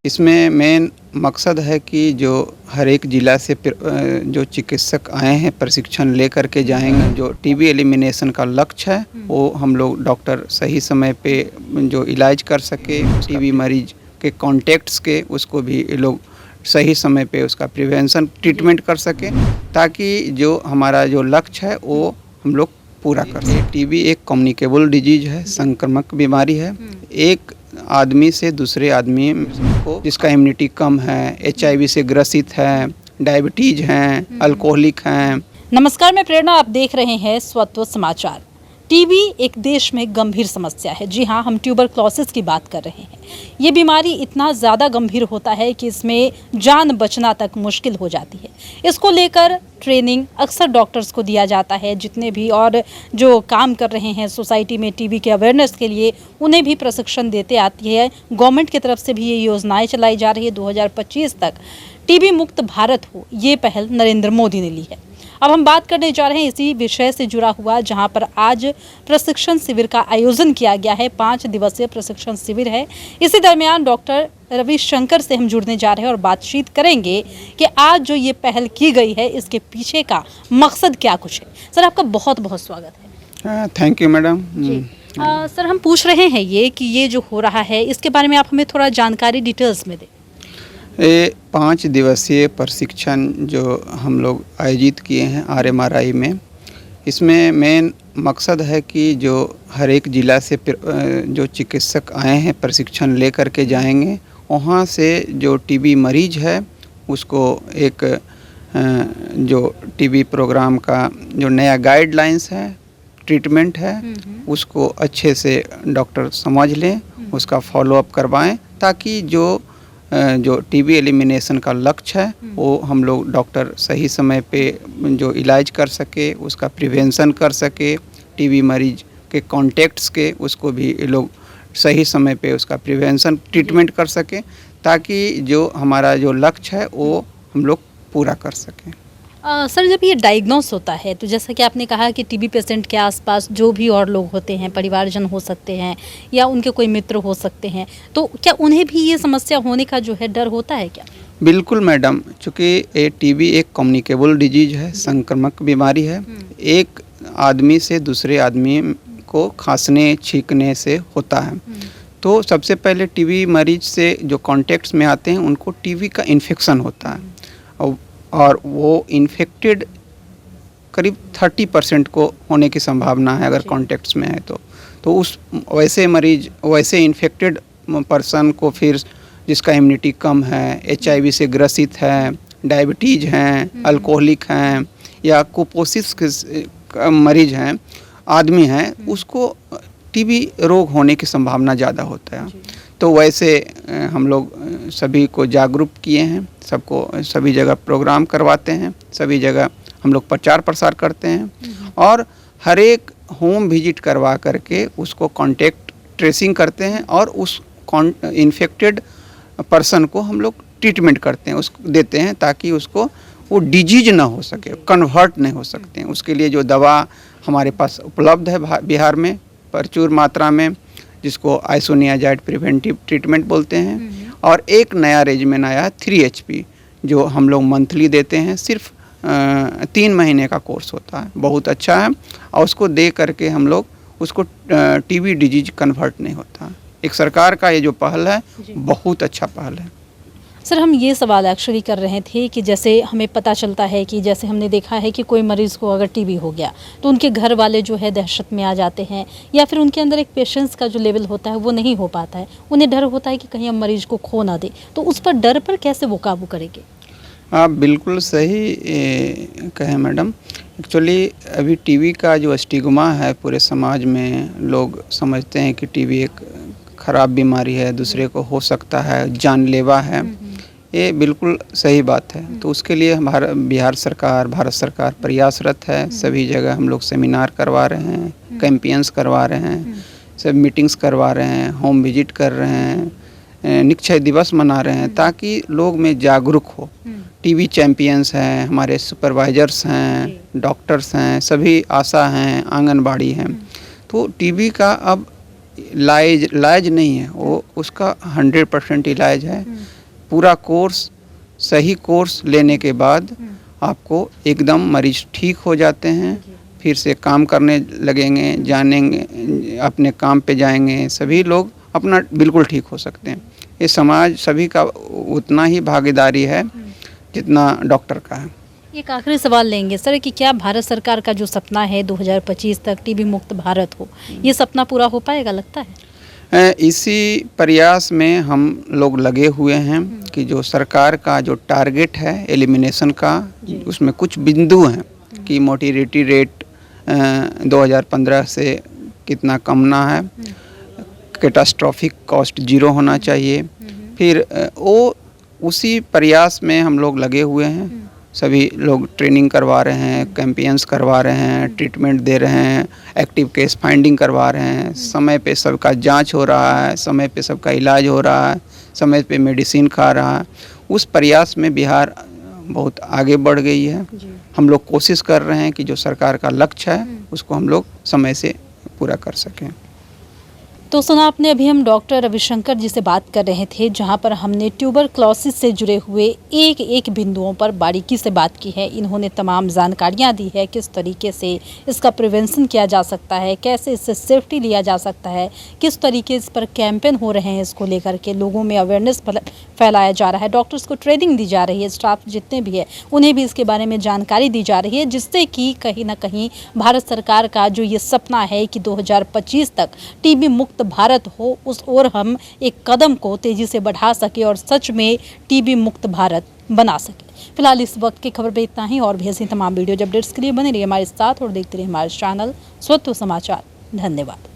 इसमें मेन मकसद है कि जो हर एक ज़िला से जो चिकित्सक आए हैं प्रशिक्षण ले कर के जाएंगे। जो टीबी एलिमिनेशन का लक्ष्य है वो हम लोग डॉक्टर सही समय पे जो इलाज कर सके, टीबी मरीज के कॉन्टेक्ट्स के उसको भी ये लोग सही समय पे उसका प्रिवेंशन ट्रीटमेंट कर सकें, ताकि जो हमारा जो लक्ष्य है वो हम लोग पूरा कर सकें। टीबी एक कम्युनिकेबल डिजीज है, संक्रामक बीमारी है। एक आदमी से दूसरे आदमी को जिसका इम्यूनिटी कम है, HIV से ग्रसित है, डायबिटीज हैं, अल्कोहलिक हैं। नमस्कार, मैं प्रेरणा, आप देख रहे हैं स्वत्व समाचार। टीबी एक देश में गंभीर समस्या है। जी हाँ, हम ट्यूबरक्लोसिस की बात कर रहे हैं। ये बीमारी इतना ज़्यादा गंभीर होता है कि इसमें जान बचना तक मुश्किल हो जाती है। इसको लेकर ट्रेनिंग अक्सर डॉक्टर्स को दिया जाता है। जितने भी और जो काम कर रहे हैं सोसाइटी में टीबी के अवेयरनेस के लिए, उन्हें भी प्रशिक्षण देते आती है। गवर्नमेंट की तरफ से भी ये योजनाएं चलाई जा रही है। 2025 तक टीबी मुक्त भारत हो, ये पहल नरेंद्र मोदी ने ली है। अब हम बात करने जा रहे हैं इसी विषय से जुड़ा हुआ, जहां पर आज प्रशिक्षण शिविर का आयोजन किया गया है। 5 दिवसीय प्रशिक्षण शिविर है। इसी दरमियान डॉक्टर रविशंकर से हम जुड़ने जा रहे हैं और बातचीत करेंगे कि आज जो ये पहल की गई है इसके पीछे का मकसद क्या कुछ है। सर, आपका बहुत बहुत स्वागत है। Thank you madam. सर, हम पूछ रहे हैं ये कि ये जो हो रहा है इसके बारे में आप हमें थोड़ा जानकारी डिटेल्स में दें। ये 5 दिवसीय प्रशिक्षण जो हम लोग आयोजित किए हैं RMRI में, इसमें मेन मकसद है कि जो हर एक ज़िला से जो चिकित्सक आए हैं प्रशिक्षण ले कर के जाएंगे, वहाँ से जो टीबी मरीज है उसको एक जो टीबी प्रोग्राम का जो नया गाइडलाइंस है, ट्रीटमेंट है, उसको अच्छे से डॉक्टर समझ लें, उसका फॉलोअप करवाएं, ताकि जो टीबी एलिमिनेशन का लक्ष्य है वो हम लोग डॉक्टर सही समय पे जो इलाज कर सके, उसका प्रिवेंशन कर सके, टीबी मरीज के कॉन्टेक्ट्स के उसको भी ये लोग सही समय पे उसका प्रिवेंशन ट्रीटमेंट कर सके, ताकि जो हमारा जो लक्ष्य है वो हम लोग पूरा कर सकें। सर, जब ये डायग्नोस होता है तो जैसा कि आपने कहा कि टीबी पेशेंट के आसपास जो भी और लोग होते हैं, परिवारजन हो सकते हैं या उनके कोई मित्र हो सकते हैं, तो क्या उन्हें भी ये समस्या होने का जो है डर होता है क्या? बिल्कुल मैडम, चूँकि ये टीबी एक कम्युनिकेबल डिजीज है, संक्रामक बीमारी है। एक आदमी से दूसरे आदमी को खांसने छींकने से होता है। तो सबसे पहले टीबी मरीज से जो कॉन्टेक्ट्स में आते हैं उनको टीबी का इन्फेक्शन होता है, और वो इन्फेक्टेड करीब 30% को होने की संभावना है अगर कॉन्टेक्ट्स में है तो उस वैसे इन्फेक्टेड पर्सन को फिर जिसका इम्यूनिटी कम है, HIV से ग्रसित है, डायबिटीज हैं, अल्कोहलिक हैं या कुपोषित के मरीज हैं, आदमी हैं, उसको टीबी रोग होने की संभावना ज़्यादा होता है। तो वैसे हम लोग सभी को जागरूक किए हैं, सबको सभी जगह प्रोग्राम करवाते हैं, सभी जगह हम लोग प्रचार प्रसार करते हैं और हर एक होम विजिट करवा करके उसको कॉन्टेक्ट ट्रेसिंग करते हैं और उस इन्फेक्टेड पर्सन को हम लोग ट्रीटमेंट करते हैं, उसको देते हैं, ताकि उसको वो डिजीज ना हो सके, कन्वर्ट नहीं हो सकते हैं। उसके लिए जो दवा हमारे पास उपलब्ध है बिहार में प्रचुर मात्रा में, जिसको आइसोनियाजाइड प्रिवेंटिव ट्रीटमेंट बोलते हैं, और एक नया रेजिमेन आया 3HP जो हम लोग मंथली देते हैं। सिर्फ 3 महीने का कोर्स होता है, बहुत अच्छा है, और उसको दे करके हम लोग उसको टीबी डिजीज कन्वर्ट नहीं होता। एक सरकार का ये जो पहल है बहुत अच्छा पहल है। सर, हम ये सवाल एक्चुअली कर रहे थे कि जैसे हमें पता चलता है कि जैसे हमने देखा है कि कोई मरीज़ को अगर टीबी हो गया तो उनके घर वाले जो है दहशत में आ जाते हैं, या फिर उनके अंदर एक पेशेंस का जो लेवल होता है वो नहीं हो पाता है। उन्हें डर होता है कि कहीं हम मरीज़ को खो ना दे, तो उस पर डर पर कैसे वो काबू करेंगे? आप बिल्कुल सही कहें मैडम। एक्चुअली अभी टीबी का जो स्टिग्मा है पूरे समाज में, लोग समझते हैं कि टीबी एक ख़राब बीमारी है, दूसरे को हो सकता है, जानलेवा है। ये बिल्कुल सही बात है। तो उसके लिए भारत सरकार प्रयासरत है। सभी जगह हम लोग सेमिनार करवा रहे हैं, कैंपेन्स करवा रहे हैं, सब मीटिंग्स करवा रहे हैं, होम विजिट कर रहे हैं, निक्षय दिवस मना रहे हैं, ताकि लोग में जागरूक हो। टीबी चैम्पियंस हैं, हमारे सुपरवाइजर्स हैं, डॉक्टर्स हैं, सभी आशा हैं, आंगनबाड़ी हैं। तो टीबी का अब इलाज नहीं है, वो उसका 100% इलाज है। पूरा कोर्स, सही कोर्स लेने के बाद आपको एकदम मरीज ठीक हो जाते हैं, फिर से काम करने लगेंगे, जानेंगे, अपने काम पे जाएंगे, सभी लोग अपना बिल्कुल ठीक हो सकते हैं। ये समाज सभी का उतना ही भागीदारी है जितना डॉक्टर का है। एक आखिरी सवाल लेंगे सर कि क्या भारत सरकार का जो सपना है 2025 तक टीबी मुक्त भारत हो, ये सपना पूरा हो पाएगा लगता है? इसी प्रयास में हम लोग लगे हुए हैं कि जो सरकार का जो टारगेट है एलिमिनेशन का, उसमें कुछ बिंदु हैं कि मोर्टेलिटी रेट 2015 से कितना कमना है, कैटास्ट्रॉफिक कॉस्ट 0 होना चाहिए। फिर वो उसी प्रयास में हम लोग लगे हुए हैं। सभी लोग ट्रेनिंग करवा रहे हैं, कैंपेन्स करवा रहे हैं, ट्रीटमेंट दे रहे हैं, एक्टिव केस फाइंडिंग करवा रहे हैं, समय पे सबका जांच हो रहा है, समय पे सबका इलाज हो रहा है, समय पे मेडिसिन खा रहा है। उस प्रयास में बिहार बहुत आगे बढ़ गई है। हम लोग कोशिश कर रहे हैं कि जो सरकार का लक्ष्य है उसको हम लोग समय से पूरा कर सकें। तो सुना आपने, अभी हम डॉक्टर रविशंकर जी से बात कर रहे थे, जहां पर हमने ट्यूबरक्लोसिस से जुड़े हुए एक एक बिंदुओं पर बारीकी से बात की है। इन्होंने तमाम जानकारियां दी है, किस तरीके से इसका प्रिवेंशन किया जा सकता है, कैसे इससे सेफ्टी लिया जा सकता है, किस तरीके इस पर कैंपेन हो रहे हैं, इसको लेकर के लोगों में अवेयरनेस फैलाया जा रहा है, डॉक्टर्स को ट्रेनिंग दी जा रही है, स्टाफ जितने भी है उन्हें भी इसके बारे में जानकारी दी जा रही है, जिससे कि कहीं ना कहीं भारत सरकार का जो ये सपना है कि 2025 तक टीबी मुक्त भारत हो, उस ओर हम एक कदम को तेजी से बढ़ा सके और सच में टीबी मुक्त भारत बना सके। फिलहाल इस वक्त की खबर पे इतना ही, और भी ऐसी तमाम वीडियो अपडेट्स के लिए बने रहिए हमारे साथ और देखते रहिए हमारे चैनल स्वत्व समाचार। धन्यवाद।